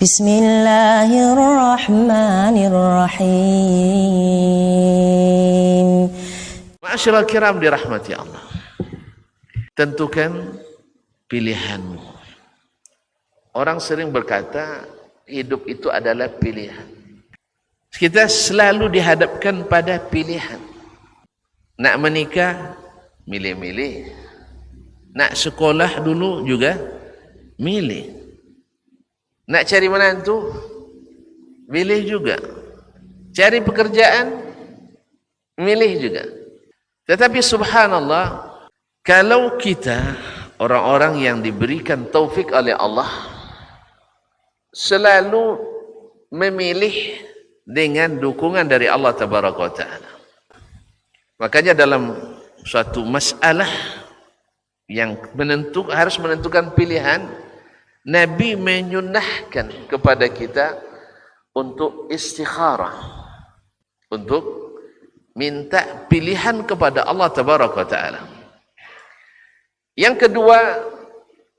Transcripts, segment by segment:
Bismillahirrahmanirrahim. Ma'asyiral kiram dirahmati Allah. Tentukan pilihanmu. Orang sering berkata hidup itu adalah pilihan. Kita selalu dihadapkan pada pilihan. Nak menikah, milih-milih. Nak sekolah dulu juga, milih. Nak cari menantu, milih juga. Cari pekerjaan, milih juga. Tetapi subhanallah, kalau kita orang-orang yang diberikan taufik oleh Allah selalu memilih dengan dukungan dari Allah Tabaraka wa Ta'ala. Makanya dalam suatu masalah yang harus menentukan pilihan, Nabi menyunahkan kepada kita untuk istikharah, untuk minta pilihan kepada Allah Tabaraka wa Ta'ala. Yang kedua,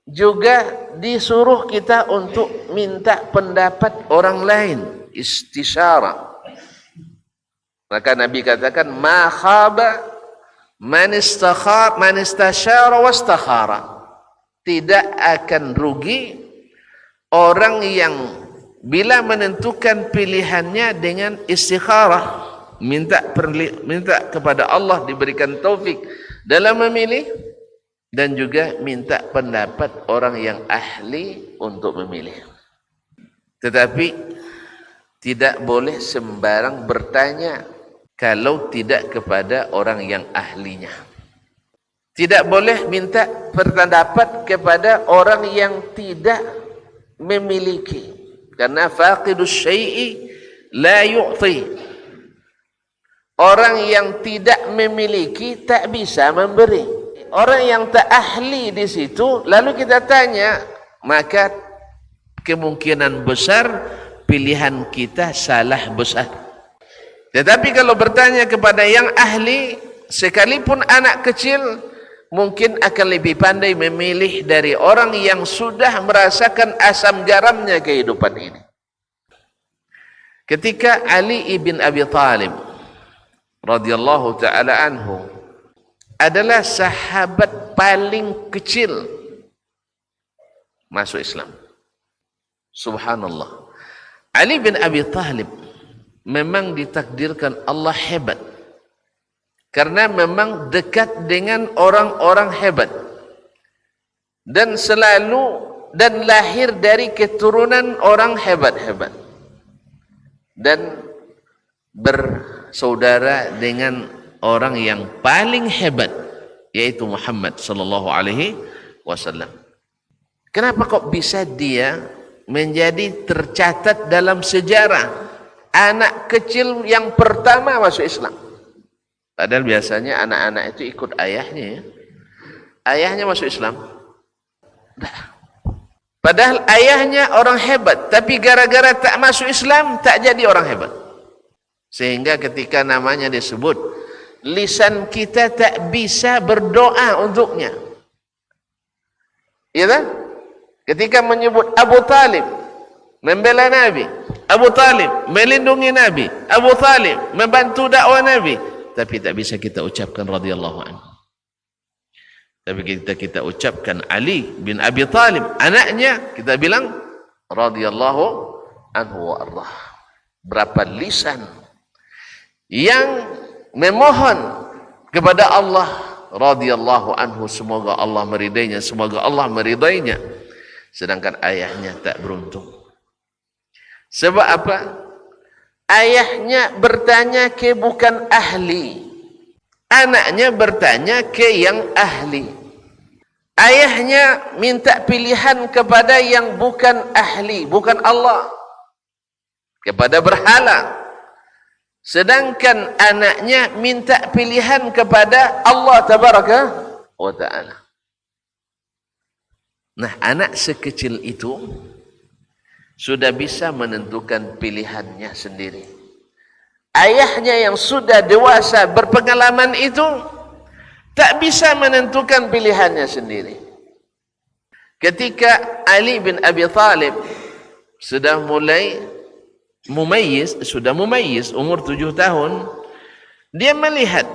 juga disuruh kita untuk minta pendapat orang lain, istisyarah. Maka Nabi katakan, ma khaba man istasyara wastakhara. Tidak akan rugi orang yang bila menentukan pilihannya dengan istikharah, minta kepada Allah diberikan taufik dalam memilih, dan juga minta pendapat orang yang ahli untuk memilih. Tetapi tidak boleh sembarang bertanya kalau tidak kepada orang yang ahlinya. Tidak boleh minta pendapat kepada orang yang tidak memiliki. Karena faqidus syai'i la yu'ti. Orang yang tidak memiliki tak bisa memberi. Orang yang tak ahli di situ, lalu kita tanya, maka kemungkinan besar pilihan kita salah besar. Tetapi kalau bertanya kepada yang ahli, sekalipun anak kecil, mungkin akan lebih pandai memilih dari orang yang sudah merasakan asam garamnya kehidupan ini. Ketika Ali ibn Abi Thalib radhiyallahu ta'ala anhu adalah sahabat paling kecil masuk Islam. Subhanallah. Ali bin Abi Thalib memang ditakdirkan Allah hebat. Karena memang dekat dengan orang-orang hebat. Dan lahir dari keturunan orang hebat-hebat. Dan bersaudara dengan orang yang paling hebat, yaitu Muhammad sallallahu alaihi wasallam. Kenapa kok bisa dia menjadi tercatat dalam sejarah anak kecil yang pertama masuk Islam? Padahal biasanya anak-anak itu ikut ayahnya, ya. Ayahnya masuk Islam. Padahal ayahnya orang hebat, tapi gara-gara tak masuk Islam, tak jadi orang hebat. Sehingga ketika namanya disebut, lisan kita tak bisa berdoa untuknya. Ya kan? Ketika menyebut Abu Talib, membela Nabi. Abu Talib melindungi Nabi. Abu Talib membantu dakwah Nabi. Tapi tak bisa kita ucapkan radhiyallahu anhu. Tapi kita ucapkan Ali bin Abi Talib, anaknya, kita bilang radhiyallahu anhu wa ardah. Berapa lisan yang memohon kepada Allah radhiyallahu anhu, semoga Allah meridainya, semoga Allah meridainya, sedangkan ayahnya tak beruntung. Sebab apa? Ayahnya bertanya ke bukan ahli, anaknya bertanya ke yang ahli. Ayahnya minta pilihan kepada yang bukan ahli, bukan Allah, kepada berhala. Sedangkan anaknya minta pilihan kepada Allah Tabaraka wa Ta'ala. Nah, anak sekecil itu sudah bisa menentukan pilihannya sendiri. Ayahnya yang sudah dewasa berpengalaman itu tak bisa menentukan pilihannya sendiri. Ketika Ali bin Abi Thalib sudah mulai sudah mumayyiz, umur 7 tahun, dia melihat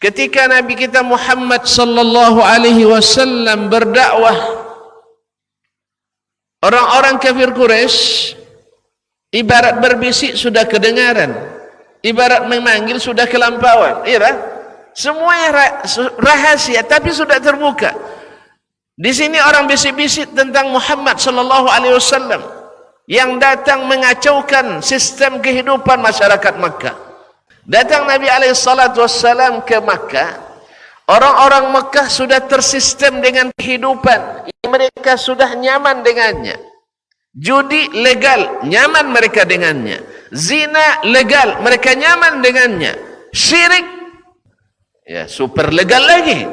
ketika Nabi kita Muhammad sallallahu alaihi wasallam berdakwah, orang-orang kafir Quraisy ibarat berbisik sudah kedengaran, ibarat memanggil sudah kelampauan, iya tak? Semuanya rahasia tapi sudah terbuka. Di sini orang bisik-bisik tentang Muhammad sallallahu alaihi wasallam yang datang mengacaukan sistem kehidupan masyarakat Makkah. Datang Nabi alaihi salatu wassalam ke Makkah, orang-orang Makkah sudah tersistem dengan kehidupan yang mereka sudah nyaman dengannya. Judi legal, nyaman mereka dengannya. Zina legal, mereka nyaman dengannya. Syirik, ya super legal lagi.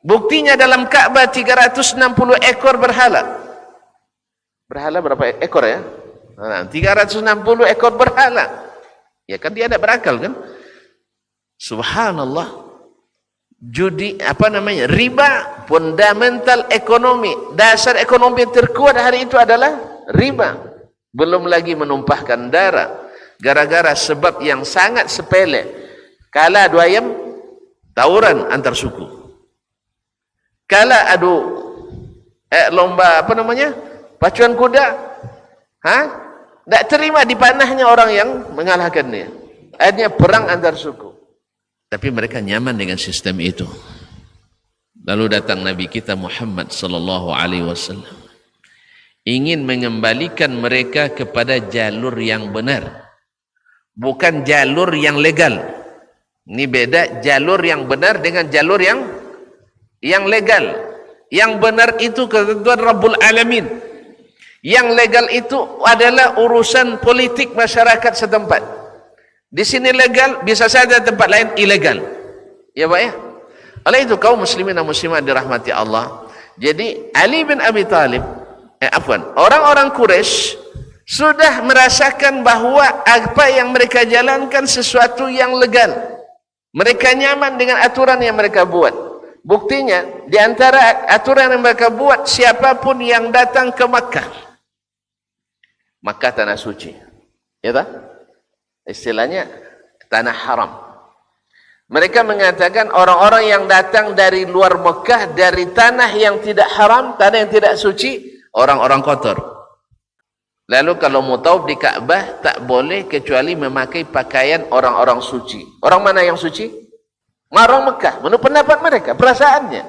Buktinya dalam Ka'bah 360 ekor berhala. Berhala berapa ekor ya? 360 ekor berhala. Ya kan dia ada berakal kan? Subhanallah. Judi, riba, fundamental ekonomi, dasar ekonomi yang terkuat hari itu adalah riba. Belum lagi menumpahkan darah gara-gara sebab yang sangat sepele. Kala adu ayam, tawuran antar suku. Kala adu lomba pacuan kuda, tak terima dipanahnya orang yang mengalahkan dia. Akhirnya perang antar suku. Tapi mereka nyaman dengan sistem itu. Lalu datang Nabi kita Muhammad sallallahu alaihi wasallam, ingin mengembalikan mereka kepada jalur yang benar, bukan jalur yang legal. Ini beda, jalur yang benar dengan jalur yang legal. Yang benar itu ketentuan Rabbul Alamin. Yang legal itu adalah urusan politik masyarakat setempat. Di sini legal, bisa saja tempat lain ilegal. Ya Pak ya? Oleh itu kaum muslimin dan muslimat dirahmati Allah. Jadi Ali bin Abi Thalib, orang-orang Quraisy sudah merasakan bahwa apa yang mereka jalankan sesuatu yang legal. Mereka nyaman dengan aturan yang mereka buat. Buktinya, di antara aturan yang mereka buat, siapapun yang datang ke Makkah, Makkah tanah suci, ya tak? Istilahnya tanah haram. Mereka mengatakan orang-orang yang datang dari luar Makkah, dari tanah yang tidak haram, tanah yang tidak suci, orang-orang kotor. Lalu kalau mau tauf di Ka'bah, tak boleh kecuali memakai pakaian orang-orang suci. Orang mana yang suci? Orang Makkah. Menurut pendapat mereka, perasaannya.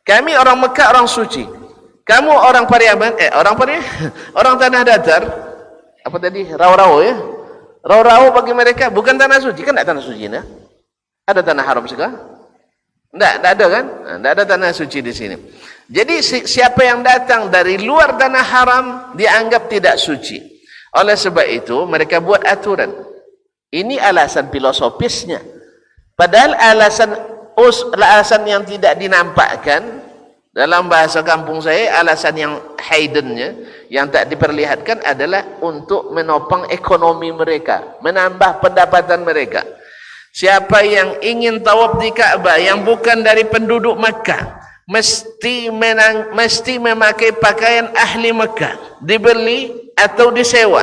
Kami orang Makkah, orang suci. Kamu orang Pariaman, orang tanah datar, apa tadi, rawa-rawa ya? Rawa-rawa bagi mereka bukan tanah suci, kan tidak tanah suci ya? Ada tanah haram sekarang? Tidak ada kan? Tidak ada tanah suci di sini. Jadi siapa yang datang dari luar tanah haram dianggap tidak suci. Oleh sebab itu mereka buat aturan. Ini alasan filosofisnya. Padahal alasan yang tidak dinampakkan, dalam bahasa kampung saya, alasan yang hiddennya, yang tak diperlihatkan adalah untuk menopang ekonomi mereka, menambah pendapatan mereka. Siapa yang ingin tawaf di Ka'bah yang bukan dari penduduk Makkah, mesti memakai pakaian ahli Makkah, dibeli atau disewa.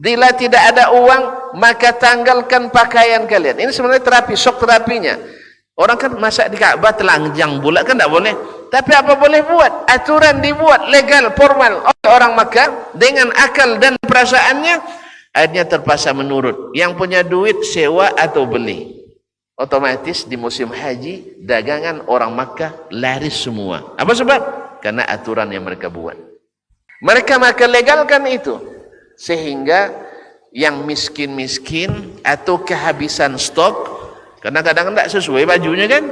Bila tidak ada uang, maka tanggalkan pakaian kalian. Ini sebenarnya terapi, shock terapinya. Orang kan masak di Ka'bah telanjang bulat kan tak boleh. Tapi apa boleh buat? Aturan dibuat legal, formal oleh orang Makkah dengan akal dan perasaannya, akhirnya terpaksa menurut. Yang punya duit sewa atau beli. Otomatis di musim haji dagangan orang Makkah laris semua. Apa sebab? Karena aturan yang mereka buat. Mereka maka legalkan itu. Sehingga yang miskin-miskin atau kehabisan stok, karena kadang tidak sesuai bajunya kan,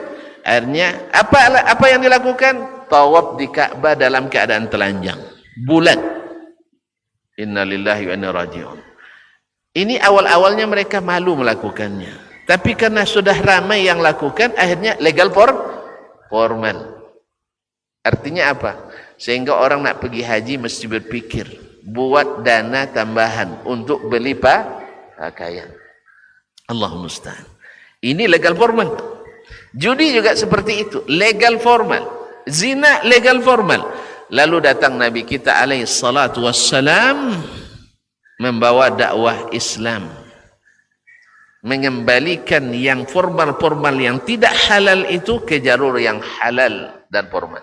akhirnya apa yang dilakukan? Tawaf di Ka'bah dalam keadaan telanjang bulat. Innalillahi wa inna raji'un. Ini awal-awalnya mereka malu melakukannya, tapi karena sudah ramai yang lakukan, akhirnya legal formal. Artinya apa? Sehingga orang nak pergi haji mesti berpikir, buat dana tambahan untuk beli pakaian. Allahumma musta'an. Ini legal formal. Judi juga seperti itu, legal formal. Zina legal formal. Lalu datang Nabi kita alaihi salatu wassalam membawa dakwah Islam, mengembalikan yang formal-formal yang tidak halal itu ke jalur yang halal dan formal,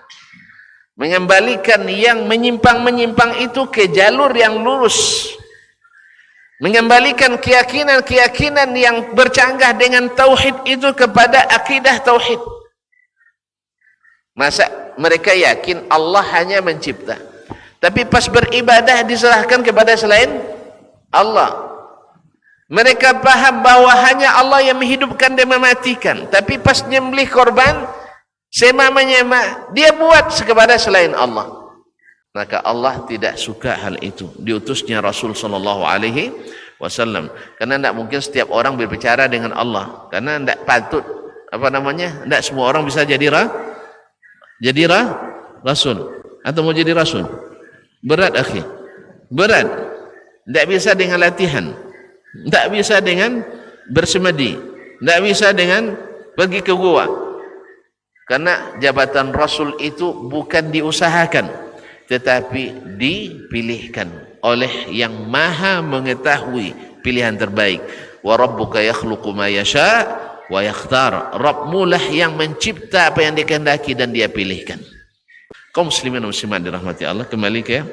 mengembalikan yang menyimpang-menyimpang itu ke jalur yang lurus, mengembalikan keyakinan-keyakinan yang bercanggah dengan tauhid itu kepada akidah tauhid. Masa mereka yakin Allah hanya mencipta, tapi pas beribadah diserahkan kepada selain Allah. Mereka paham bahwa hanya Allah yang menghidupkan dan mematikan, tapi pas nyembelih korban sema menyema dia buat kepada selain Allah. Maka Allah tidak suka hal itu. Diutusnya Rasul sallallahu alaihi wasallam, karena tidak mungkin setiap orang berbicara dengan Allah, karena tidak patut, tidak semua orang bisa jadi rasul. Atau mau jadi rasul berat, akhi, berat. Tidak bisa dengan latihan, tidak bisa dengan bersemedi, tidak bisa dengan pergi ke gua, karena jabatan rasul itu bukan diusahakan, tetapi dipilihkan oleh yang maha mengetahui pilihan terbaik. Wa rabbuka yakhluqu ma yasha wa yakhtar. Rabbmu lah yang mencipta apa yang dikehendaki dan dia pilihkan. Kaum muslimin dan muslimat dirahmati Allah, kembali ke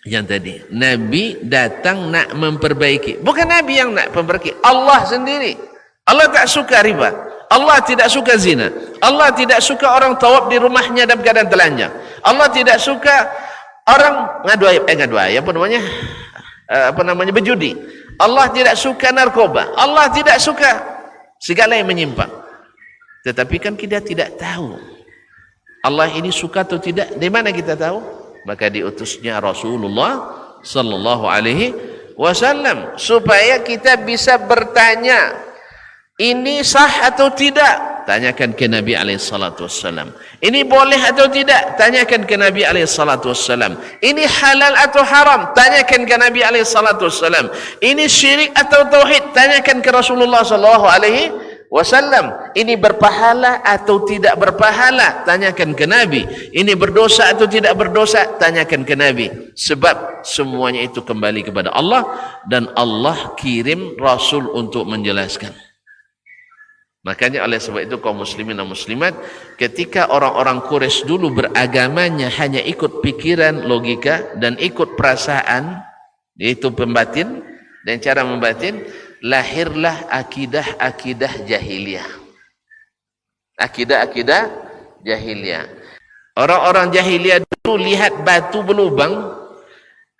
yang tadi. Nabi datang nak memperbaiki, bukan Nabi yang nak memperbaiki, Allah sendiri. Allah tak suka riba, Allah tidak suka zina, Allah tidak suka orang tawaf di rumahnya dalam keadaan telanjang, Allah tidak suka orang berjudi, Allah tidak suka narkoba, Allah tidak suka segala yang menyimpang. Tetapi kan kita tidak tahu Allah ini suka atau tidak. Di mana kita tahu? Maka diutusnya Rasulullah sallallahu alaihi wasallam supaya kita bisa bertanya, ini sah atau tidak? Tanyakan ke Nabi alaihi salatu wassalam. Ini boleh atau tidak? Tanyakan ke Nabi alaihi salatu wassalam. Ini halal atau haram? Tanyakan ke Nabi alaihi salatu wassalam. Ini syirik atau tauhid? Tanyakan ke Rasulullah sallallahu alaihi wasallam. Ini berpahala atau tidak berpahala? Tanyakan ke Nabi. Ini berdosa atau tidak berdosa? Tanyakan ke Nabi. Sebab semuanya itu kembali kepada Allah, dan Allah kirim Rasul untuk menjelaskan. Makanya oleh sebab itu kaum muslimin dan muslimat, ketika orang-orang Quraisy dulu beragamanya hanya ikut pikiran, logika dan ikut perasaan, yaitu pembatin dan cara membatin, lahirlah akidah-akidah jahiliyah. Akidah-akidah jahiliyah. Orang-orang jahiliyah dulu lihat batu berlubang,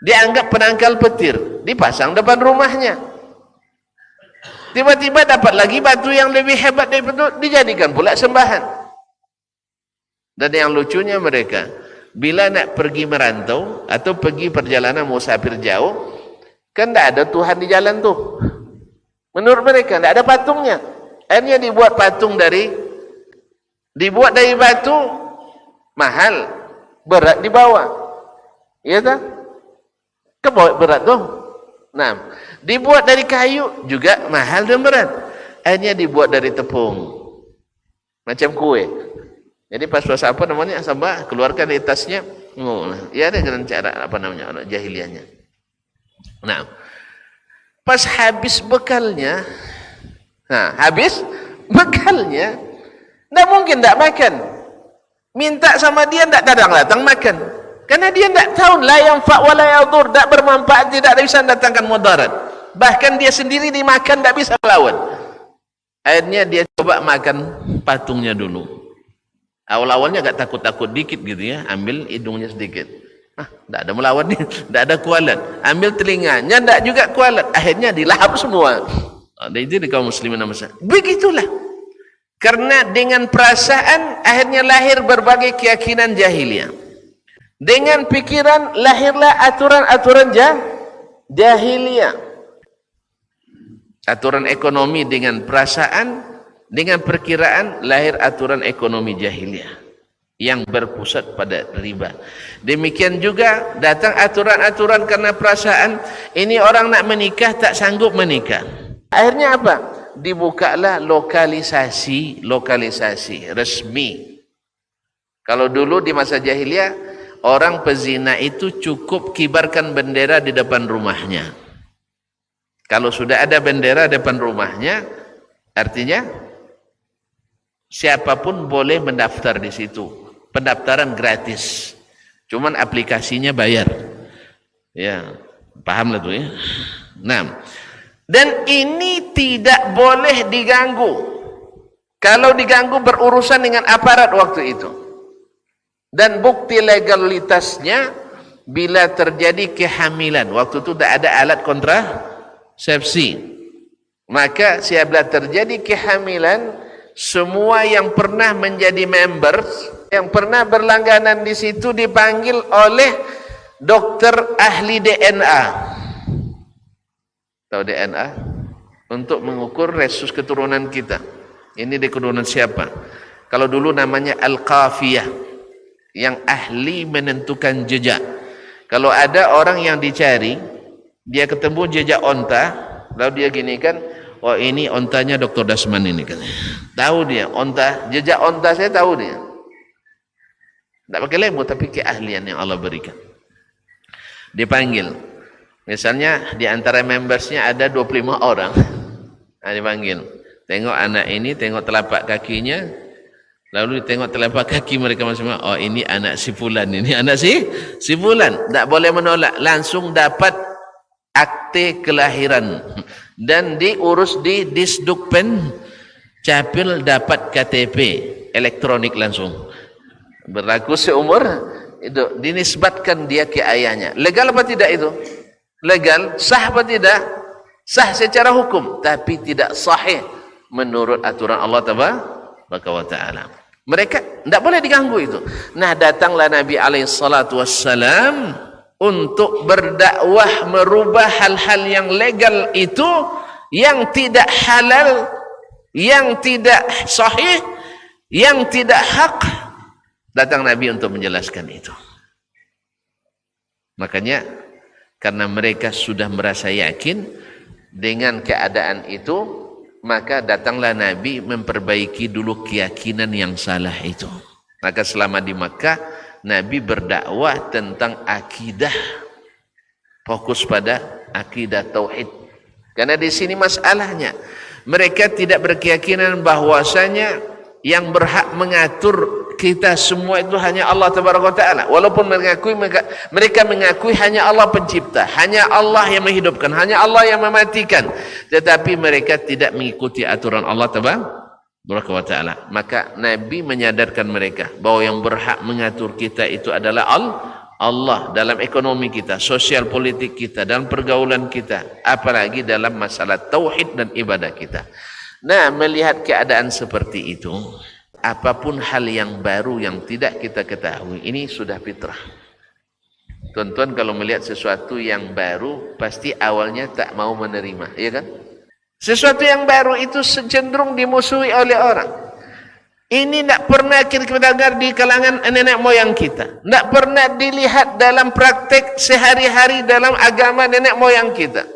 dianggap penangkal petir, dipasang depan rumahnya. Tiba-tiba dapat lagi batu yang lebih hebat daripada itu, dijadikan pula sembahan. Dan yang lucunya mereka, bila nak pergi merantau atau pergi perjalanan musafir jauh, kan tidak ada Tuhan di jalan tuh. Menurut mereka tidak ada patungnya. Akhirnya dibuat dari batu, mahal, berat dibawa. Iya tak? Kebawa berat tuh. Nah, dibuat dari kayu juga mahal dan berat. Akhirnya dibuat dari tepung, macam kue. Jadi pas puasa sampai keluarkan dari tasnya. Ya ada dengan cara jahiliahnya. Nah, pas habis bekalnya, tidak mungkin tidak makan. Minta sama dia tidak datang makan. Karena dia tidak tahu, la yanfa' wa la yadur, tidak bermanfaat, tidak bisa datangkan mudarat. Bahkan dia sendiri dimakan tidak bisa melawan. Akhirnya dia coba makan patungnya dulu. Awal-awalnya agak takut-takut dikit gitu ya, ambil hidungnya sedikit. Tidak ada melawan dia, tidak ada kualat. Ambil telinganya, tidak juga kualat. Akhirnya dilahap semua. Itu di kaum muslimin dan muslimat. Begitulah. Karena dengan perasaan akhirnya lahir berbagai keyakinan jahiliyah. Dengan pikiran lahirlah aturan-aturan jahiliyah. Aturan ekonomi dengan perasaan, dengan perkiraan lahir aturan ekonomi jahiliyah yang berpusat pada riba. Demikian juga datang aturan-aturan karena perasaan, ini orang nak menikah tak sanggup menikah. Akhirnya apa? Dibukalah lokalisasi resmi. Kalau dulu di masa jahiliyah, orang pezina itu cukup kibarkan bendera di depan rumahnya. Kalau sudah ada bendera depan rumahnya, artinya siapapun boleh mendaftar di situ. Pendaftaran gratis. Cuman aplikasinya bayar. Ya, pahamlah tuh ya. Nah, dan ini tidak boleh diganggu. Kalau diganggu berurusan dengan aparat waktu itu. Dan bukti legalitasnya bila terjadi kehamilan. Waktu itu tidak ada alat kontrasepsi. Maka siapabila terjadi kehamilan, semua yang pernah menjadi members, yang pernah berlangganan di situ dipanggil oleh dokter ahli DNA. Tahu DNA? Untuk mengukur resus keturunan kita. Ini di keturunan siapa? Kalau dulu namanya Al-Qafiyah, yang ahli menentukan jejak. Kalau ada orang yang dicari, dia ketemu jejak onta, lalu dia gini kan, oh ini ontanya Dr. Dasman ini kan. Tahu dia, onta, jejak onta saya tahu dia. Tidak pakai lemu, tapi keahlian yang Allah berikan. Dipanggil. Misalnya di antara membersnya ada 25 orang. Nah, dipanggil. Tengok anak ini, tengok telapak kakinya, lalu tengok telapak kaki mereka masing-masing. Oh ini anak si fulan, ini anak si fulan. Tak boleh menolak, langsung dapat akte kelahiran dan diurus di Disdukpen Capil, dapat KTP elektronik langsung. Berlaku seumur itu, dinisbatkan dia ke ayahnya. Legal apa tidak itu? Legal, sah apa tidak? Sah secara hukum, tapi tidak sahih menurut aturan Allah Tabaraka wa Ta'ala. Mereka tidak boleh diganggu itu. Nah, datanglah Nabi SAW untuk berdakwah merubah hal-hal yang legal itu, yang tidak halal, yang tidak sahih, yang tidak hak. Datang Nabi untuk menjelaskan itu. Makanya karena mereka sudah merasa yakin dengan keadaan itu, maka datanglah Nabi memperbaiki dulu keyakinan yang salah itu. Maka selama di Makkah, Nabi berdakwah tentang akidah, fokus pada akidah tauhid. Karena di sini masalahnya, mereka tidak berkeyakinan bahwasanya yang berhak mengatur kita semua itu hanya Allah Tabaraka Ta'ala. Walaupun mereka mengakui hanya Allah pencipta, hanya Allah yang menghidupkan, hanya Allah yang mematikan, tetapi mereka tidak mengikuti aturan Allah Tabaraka Ta'ala. Maka Nabi menyadarkan mereka bahwa yang berhak mengatur kita itu adalah Allah, dalam ekonomi kita, sosial politik kita, dalam pergaulan kita, apalagi dalam masalah tauhid dan ibadah kita. Nah, melihat keadaan seperti itu, apapun hal yang baru yang tidak kita ketahui, ini sudah fitrah. Tuan-tuan kalau melihat sesuatu yang baru, pasti awalnya tak mau menerima, ya kan? Sesuatu yang baru itu cenderung dimusuhi oleh orang. Ini tidak pernah kita dengar di kalangan nenek moyang kita. Tidak pernah dilihat dalam praktek sehari-hari dalam agama nenek moyang kita.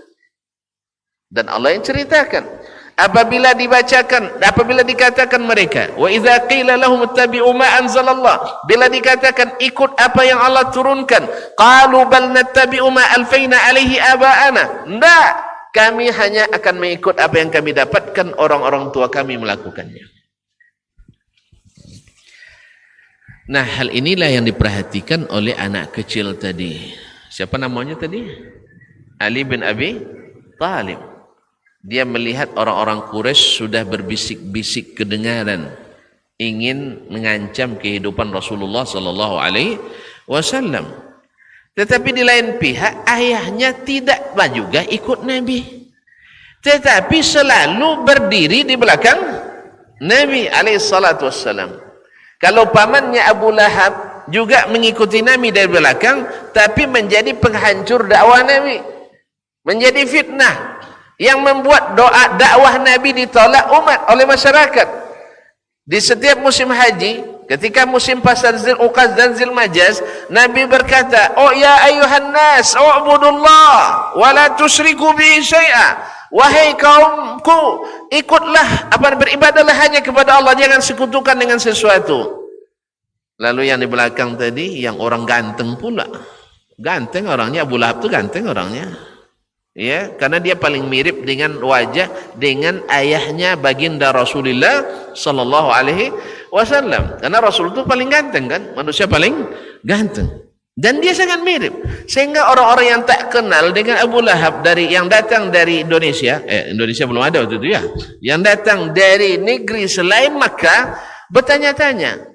Dan Allah yang ceritakan. Apabila dibacakan, apabila dikatakan mereka, wa idza qila lahum ittabi'u ma anzalallah, bila dikatakan ikut apa yang Allah turunkan, qalu bal nattabi'u ma alfaina alaihi aba'ana. Tidak, kami hanya akan mengikut apa yang kami dapatkan orang-orang tua kami melakukannya. Nah, hal inilah yang diperhatikan oleh anak kecil tadi. Siapa namanya tadi? Ali bin Abi Thalib. Dia melihat orang-orang Quraisy sudah berbisik-bisik kedengaran ingin mengancam kehidupan Rasulullah sallallahu alaihi wasallam. Tetapi di lain pihak ayahnya tidak juga ikut Nabi. Tetapi selalu berdiri di belakang Nabi alaihi salatu wasallam. Kalau pamannya Abu Lahab juga mengikuti Nabi dari belakang, tapi menjadi penghancur dakwah Nabi. Menjadi fitnah yang membuat doa dakwah Nabi ditolak umat oleh masyarakat. Di setiap musim haji, ketika musim pasar Zil-Uqaz dan Zil-Majaz, Nabi berkata, "Oh ya ayuhan nas, u'budullah wa la tusyriku bihi syai'a." Wahai kaumku, ikutlah, beribadahlah hanya kepada Allah, jangan sekutukan dengan sesuatu. Lalu yang di belakang tadi, yang orang ganteng pula. Ganteng orangnya, Abu Lahab itu ganteng orangnya. Ya, karena dia paling mirip dengan wajah dengan ayahnya baginda Rasulullah sallallahu alaihi wasallam. Karena Rasul itu paling ganteng kan, manusia paling ganteng. Dan dia sangat mirip. Sehingga orang-orang yang tak kenal dengan Abu Lahab yang datang dari Indonesia, Indonesia belum ada waktu itu ya, yang datang dari negeri selain Makkah bertanya-tanya,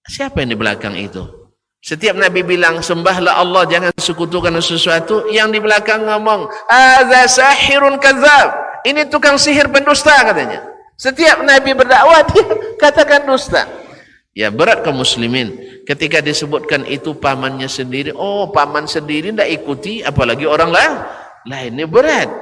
siapa yang di belakang itu? Setiap Nabi bilang sembahlah Allah, jangan sekutukan sesuatu, yang di belakang ngomong hadza sahirun kadzab, ini tukang sihir pendusta katanya. Setiap Nabi berdakwah dia katakan dusta. Ya, berat kaum muslimin ketika disebutkan itu pamannya sendiri. Oh, paman sendiri tidak ikuti, apalagi orang lain. Ini berat.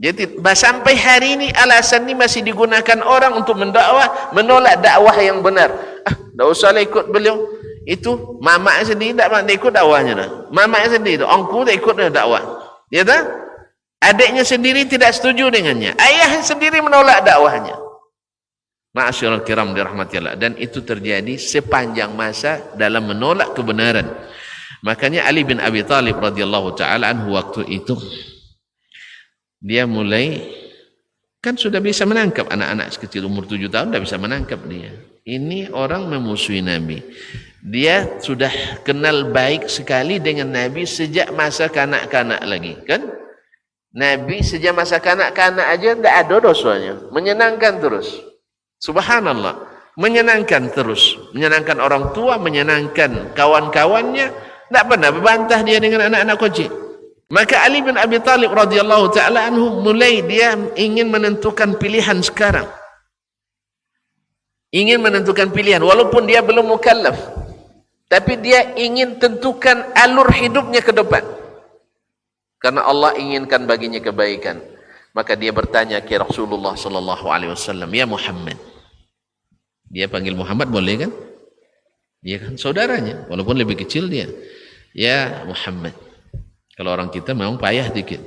Jadi sampai hari ini alasan ini masih digunakan orang untuk mendakwah, menolak dakwah yang benar. Tak usahlah ikut beliau. Itu mamak sendiri tak ikut dakwahnya dah. Mamak sendiri tu ongku tak ikut dakwah. Ya tak? Adiknya sendiri tidak setuju dengannya. Ayah sendiri menolak dakwahnya. Ma'asyiral kiram dirahmati Allah. Dan itu terjadi sepanjang masa dalam menolak kebenaran. Makanya Ali bin Abi Thalib radhiyallahu taala anhu waktu itu dia mulai kan sudah bisa menangkap anak-anak sekecil umur 7 tahun, sudah bisa menangkap dia. Ini orang memusuhi Nabi. Dia sudah kenal baik sekali dengan Nabi sejak masa kanak-kanak lagi, kan? Nabi sejak masa kanak-kanak aja tidak ada dosanya, menyenangkan terus. Subhanallah, menyenangkan terus, menyenangkan orang tua, menyenangkan kawan-kawannya, tidak pernah berbantah dia dengan anak-anak kecil. Maka Ali bin Abi Thalib radhiyallahu taala anhu mulai dia ingin menentukan pilihan sekarang. Ingin menentukan pilihan walaupun dia belum mukallaf. Tapi dia ingin tentukan alur hidupnya ke depan. Karena Allah inginkan baginya kebaikan. Maka dia bertanya ke Rasulullah sallallahu alaihi wasallam, "Ya Muhammad." Dia panggil Muhammad boleh kan? Dia kan saudaranya walaupun lebih kecil dia. "Ya Muhammad." Kalau orang kita memang payah dikit.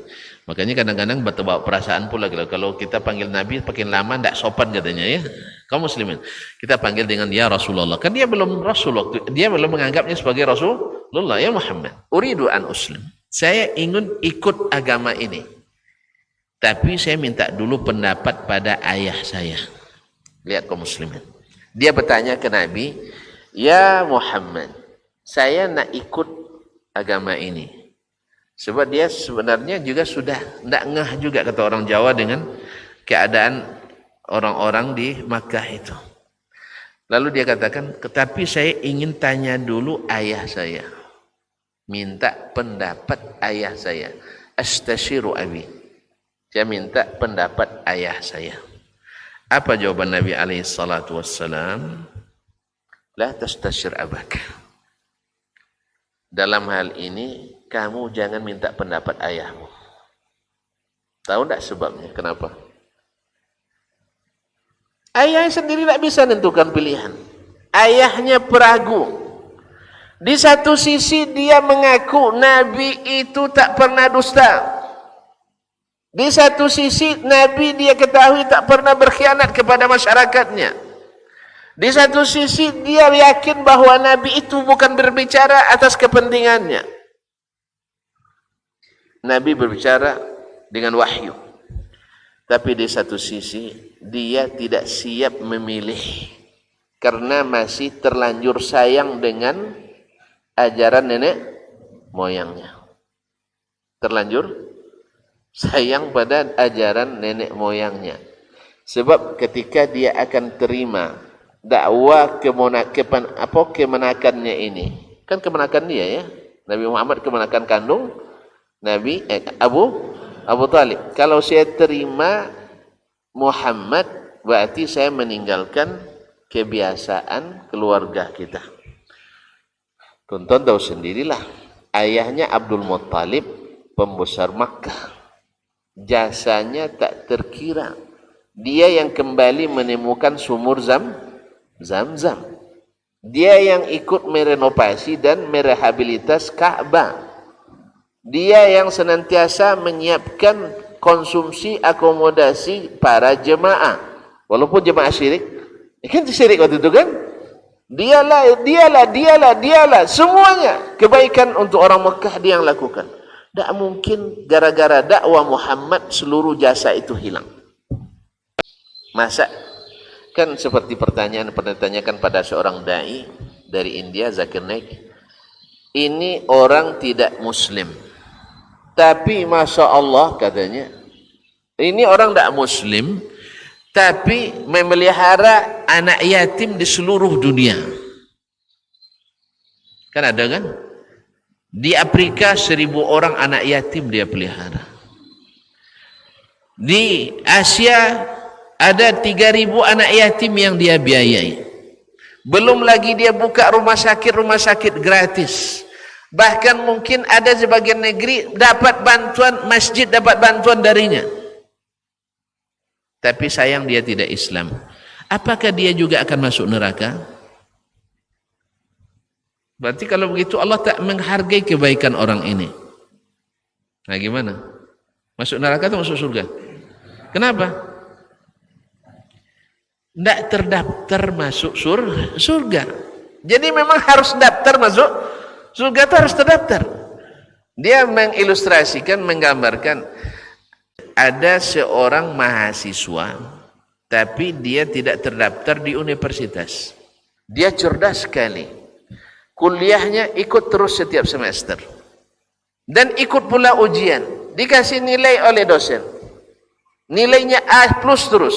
Makanya kadang-kadang bawa perasaan pula kalau kita panggil Nabi makin lama tidak sopan katanya ya. Kaum muslimin, kita panggil dengan ya Rasulullah. Kan dia belum Rasul waktu, dia belum menganggapnya sebagai Rasulullah. "Ya Muhammad, uridu an uslim." Saya ingin ikut agama ini. Tapi saya minta dulu pendapat pada ayah saya. Lihat kaum muslimin. Dia bertanya ke Nabi, "Ya Muhammad, saya nak ikut agama ini." Sebab dia sebenarnya juga sudah tidak ngeh juga kata orang Jawa dengan keadaan orang-orang di Makkah itu. Lalu dia katakan, "Tetapi saya ingin tanya dulu ayah saya." Minta pendapat ayah saya. "Astashiru abi." Saya minta pendapat ayah saya. Apa jawaban Nabi alaihi salatu wassalam? "La tastashir abak." Dalam hal ini kamu jangan minta pendapat ayahmu. Tahu tak sebabnya? Kenapa? Ayahnya sendiri tak bisa menentukan pilihan. Ayahnya peragu. Di satu sisi dia mengaku Nabi itu tak pernah dusta. Di satu sisi Nabi dia ketahui tak pernah berkhianat kepada masyarakatnya. Di satu sisi dia yakin bahwa Nabi itu bukan berbicara atas kepentingannya. Nabi berbicara dengan wahyu. Tapi di satu sisi dia tidak siap memilih karena masih terlanjur sayang dengan ajaran nenek moyangnya. Terlanjur sayang pada ajaran nenek moyangnya. Sebab ketika dia akan terima dakwah kemenakannya ini, kan kemenakan dia ya, Nabi Muhammad kemenakan kandung Nabi Abu Talib. Kalau saya terima Muhammad berarti saya meninggalkan kebiasaan keluarga kita. Tonton tahu sendirilah, ayahnya Abdul Muttalib pembesar Makkah, jasanya tak terkira. Dia yang kembali menemukan sumur Zam-Zam. Dia yang ikut merenovasi dan merehabilitas Ka'bah. Dia yang senantiasa menyiapkan konsumsi akomodasi para jemaah. Walaupun jemaah syirik, kan syirik waktu itu kan? Dialah. Semuanya kebaikan untuk orang Mekah dia yang lakukan. Tak mungkin gara-gara dakwah Muhammad seluruh jasa itu hilang. Masa? Kan seperti pertanyaan pernah ditanyakan pada seorang da'i dari India, Zakir Naik. Ini orang tidak muslim, tapi Masya Allah katanya, ini orang tidak muslim tapi memelihara anak yatim di seluruh dunia. Kan ada kan? Di Afrika 1.000 orang anak yatim dia pelihara. Di Asia ada 3.000 anak yatim yang dia biayai. Belum lagi dia buka rumah sakit gratis. Bahkan mungkin ada sebagian negeri dapat bantuan, masjid dapat bantuan darinya. Tapi sayang dia tidak Islam. Apakah dia juga akan masuk neraka? Berarti kalau begitu Allah tak menghargai kebaikan orang ini. Nah gimana? Masuk neraka atau masuk surga? Kenapa? Tidak terdaftar masuk surga. Jadi memang harus daftar masuk surga, itu harus terdaftar. Dia mengilustrasikan, menggambarkan, ada seorang mahasiswa tapi dia tidak terdaftar di universitas. Dia cerdas sekali. Kuliahnya ikut terus setiap semester. Dan ikut pula ujian. Dikasih nilai oleh dosen. Nilainya A+ terus.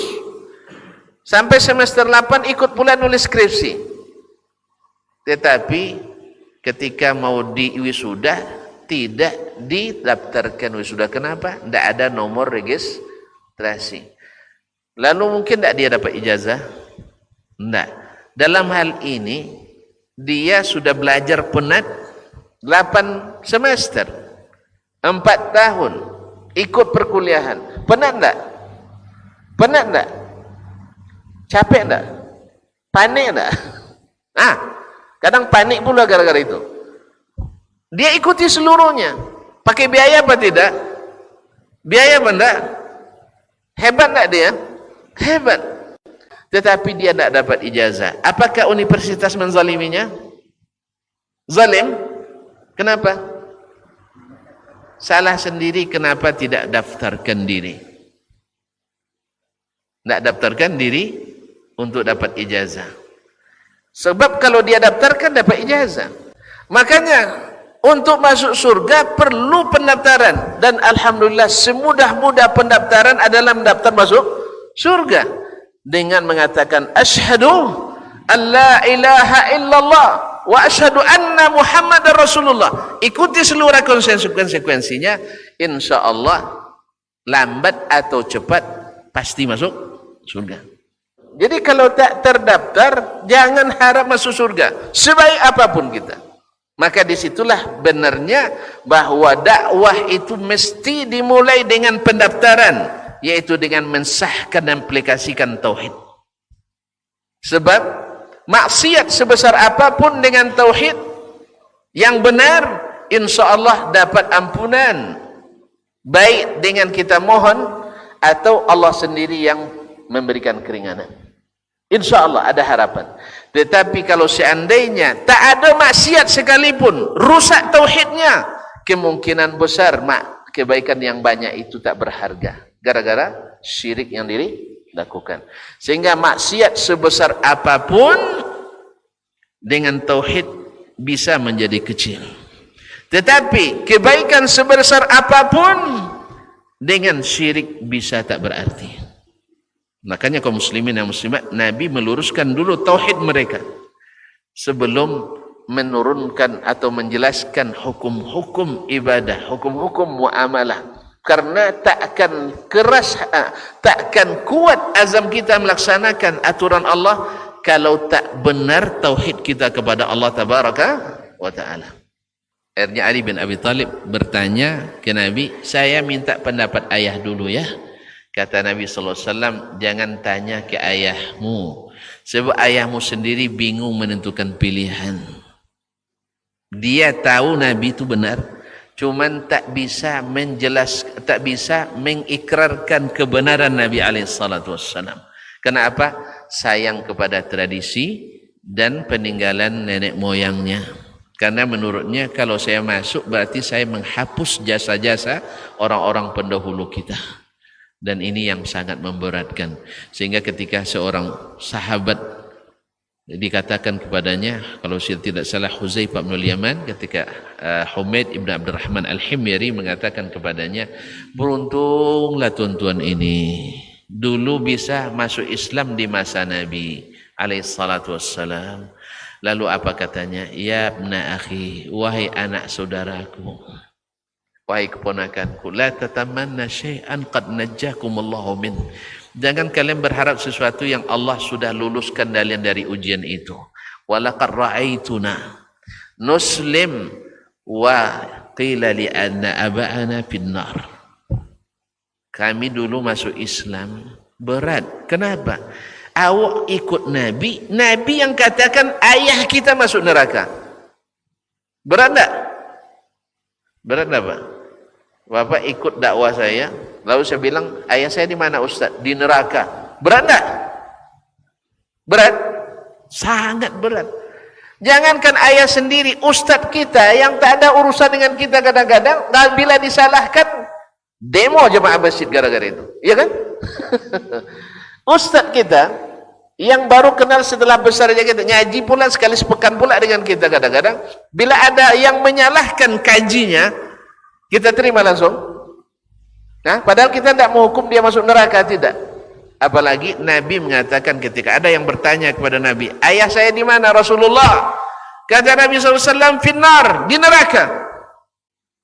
Sampai semester 8 ikut pula nulis skripsi. Tetapi ketika mau diwisuda tidak didaftarkan wisuda. Kenapa? Tidak ada nomor registrasi. Lalu mungkin tidak dia dapat ijazah? Tidak. Dalam hal ini dia sudah belajar penat 8 semester 4 tahun ikut perkuliahan. Penat tak? Penat tak? Capek tak? Panik tak? Kadang panik pula gara-gara itu. Dia ikuti seluruhnya. Pakai biaya apa tidak? Biaya apa tidak? Hebat tak dia? Hebat. Tetapi dia tidak dapat ijazah. Apakah universitas menzaliminya? Zalim? Kenapa? Salah sendiri kenapa tidak daftarkan diri. Tidak daftarkan diri untuk dapat ijazah. Sebab kalau dia daftarkan dapat ijazah. Makanya untuk masuk surga perlu pendaftaran. Dan Alhamdulillah semudah-mudah pendaftaran adalah mendaftar masuk surga. Dengan mengatakan asyhadu an la ilaha illallah wa asyhadu anna Muhammadar Rasulullah. Ikuti seluruh konsekuensinya, insyaallah lambat atau cepat pasti masuk surga. Jadi kalau tak terdaftar jangan harap masuk surga sebaik apapun kita. Maka disitulah benarnya bahwa dakwah itu mesti dimulai dengan pendaftaran, yaitu dengan mensahkan dan aplikasikan tauhid. Sebab maksiat sebesar apapun dengan tauhid yang benar, insyaallah dapat ampunan, baik dengan kita mohon atau Allah sendiri yang memberikan keringanan. Insyaallah ada harapan. Tetapi kalau seandainya tak ada maksiat sekalipun, rusak tauhidnya, kemungkinan besar kebaikan yang banyak itu tak berharga. Gara-gara syirik yang dilakukan. Sehingga maksiat sebesar apapun dengan tauhid bisa menjadi kecil. Tetapi kebaikan sebesar apapun dengan syirik bisa tak berarti. Makanya kaum muslimin dan muslimat, Nabi meluruskan dulu tauhid mereka sebelum menurunkan atau menjelaskan hukum-hukum ibadah, hukum-hukum muamalah. Karena takkan kuat azam kita melaksanakan aturan Allah kalau tak benar tauhid kita kepada Allah tabaraka wa taala. Akhirnya Ali bin Abi Thalib bertanya ke Nabi, saya minta pendapat ayah dulu ya. Kata Nabi sallallahu alaihi wasallam, jangan tanya ke ayahmu, sebab ayahmu sendiri bingung menentukan pilihan. Dia tahu Nabi itu benar, cuman tak bisa mengikrarkan kebenaran Nabi alaihi salatu wassalam. Kenapa? Sayang kepada tradisi dan peninggalan nenek moyangnya. Karena menurutnya kalau saya masuk berarti saya menghapus jasa-jasa orang-orang pendahulu kita. Dan ini yang sangat memberatkan. Sehingga ketika seorang sahabat dikatakan kepadanya, kalau saya tidak salah Huzaifah bin Yaman, ketika Humaid ibn Abdurrahman al-Himyari mengatakan kepadanya, beruntunglah tuan-tuan ini. Dulu bisa masuk Islam di masa Nabi alaihissalatu wassalam. Lalu apa katanya? Ya ibna akhi, wahai anak saudaraku, wahai keponakanku, la tatamanna syai'an qad najjakumullahu min. Jangan kalian berharap sesuatu yang Allah sudah luluskan kalian dari ujian itu. Walaqad ra'aituna nuslim wa qila li anna aba'ana finnar. Kami dulu masuk Islam berat. Kenapa? Awak ikut Nabi, Nabi yang katakan ayah kita masuk neraka. Berat tak? Berat tak, Pak? Bapak ikut dakwah saya, lalu saya bilang, ayah saya di mana Ustaz? Di neraka. Berat tak? Berat? Sangat berat. Jangankan ayah sendiri, Ustaz kita yang tak ada urusan dengan kita kadang-kadang, dan bila disalahkan, demo jemaah masjid gara-gara itu. Iya kan? Ustaz kita yang baru kenal setelah besarnya kita, ngaji pula sekali sepekan pula dengan kita kadang-kadang, bila ada yang menyalahkan kajinya, kita terima langsung. Nah, padahal kita tidak menghukum dia masuk neraka, tidak. Apalagi Nabi mengatakan ketika ada yang bertanya kepada Nabi, ayah saya di mana Rasulullah? Kata Nabi SAW, finnar, di neraka.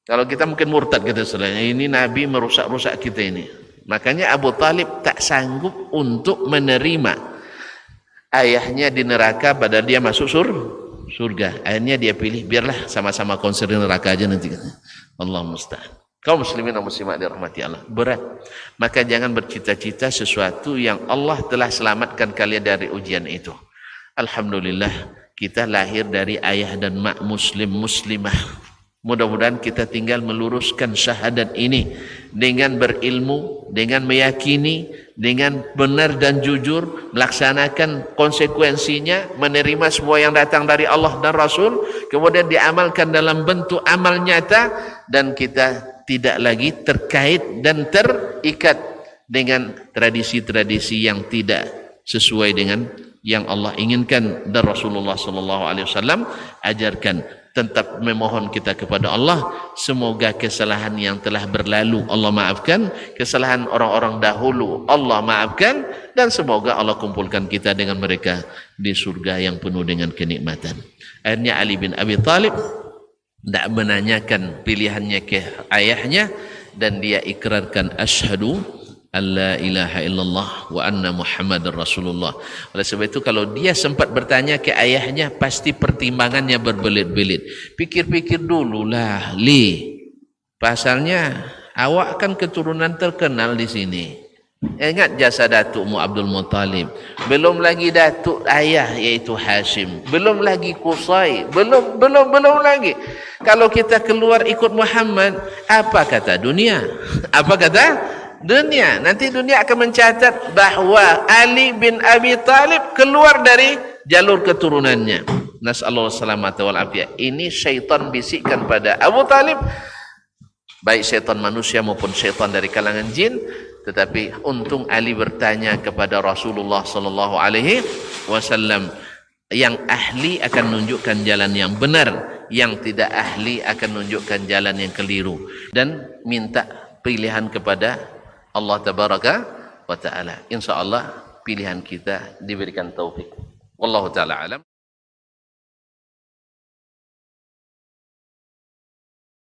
Kalau kita mungkin murtad kita selain ini, Nabi merusak-rusak kita ini. Makanya Abu Talib tak sanggup untuk menerima ayahnya di neraka padahal dia masuk surga. Akhirnya dia pilih, biarlah sama-sama konser di neraka aja nanti. Allah musta'an. Kaum muslimin dan muslimat dirahmati Allah, berat. Maka jangan bercita-cita sesuatu yang Allah telah selamatkan kalian dari ujian itu. Alhamdulillah kita lahir dari ayah dan mak muslimah. Mudah-mudahan kita tinggal meluruskan syahadat ini dengan berilmu, dengan meyakini, dengan benar dan jujur, melaksanakan konsekuensinya, menerima semua yang datang dari Allah dan Rasul, kemudian diamalkan dalam bentuk amal nyata, dan kita tidak lagi terkait dan terikat dengan tradisi-tradisi yang tidak sesuai dengan yang Allah inginkan dan Rasulullah SAW ajarkan. Tetap memohon kita kepada Allah, semoga kesalahan yang telah berlalu Allah maafkan, kesalahan orang-orang dahulu Allah maafkan, dan semoga Allah kumpulkan kita dengan mereka di surga yang penuh dengan kenikmatan. Akhirnya Ali bin Abi Talib tidak menanyakan pilihannya ke ayahnya, dan dia ikrarkan asyhadu alla ilaha illallah wa anna muhammadar rasulullah. Oleh sebab itu kalau dia sempat bertanya ke ayahnya, pasti pertimbangannya berbelit-belit. Pikir-pikir dululah, pasalnya awak kan keturunan terkenal di sini. Ingat jasa datukmu Abdul Muttalib, belum lagi datuk ayah yaitu Hashim, belum lagi Qusay, belum lagi. Kalau kita keluar ikut Muhammad, apa kata dunia? Apa kata dunia? Nanti dunia akan mencatat bahawa Ali bin Abi Talib keluar dari jalur keturunannya. Nas'allahu salamata wal afiyah. Ini syaitan bisikkan pada Abu Talib, baik syaitan manusia maupun syaitan dari kalangan jin. Tetapi untung Ali bertanya kepada Rasulullah sallallahu alaihi wasallam, yang ahli akan menunjukkan jalan yang benar, yang tidak ahli akan menunjukkan jalan yang keliru, dan minta pilihan kepada Allah tabaraka wa taala. Insyaallah pilihan kita diberikan taufik. Wallahu taala alam.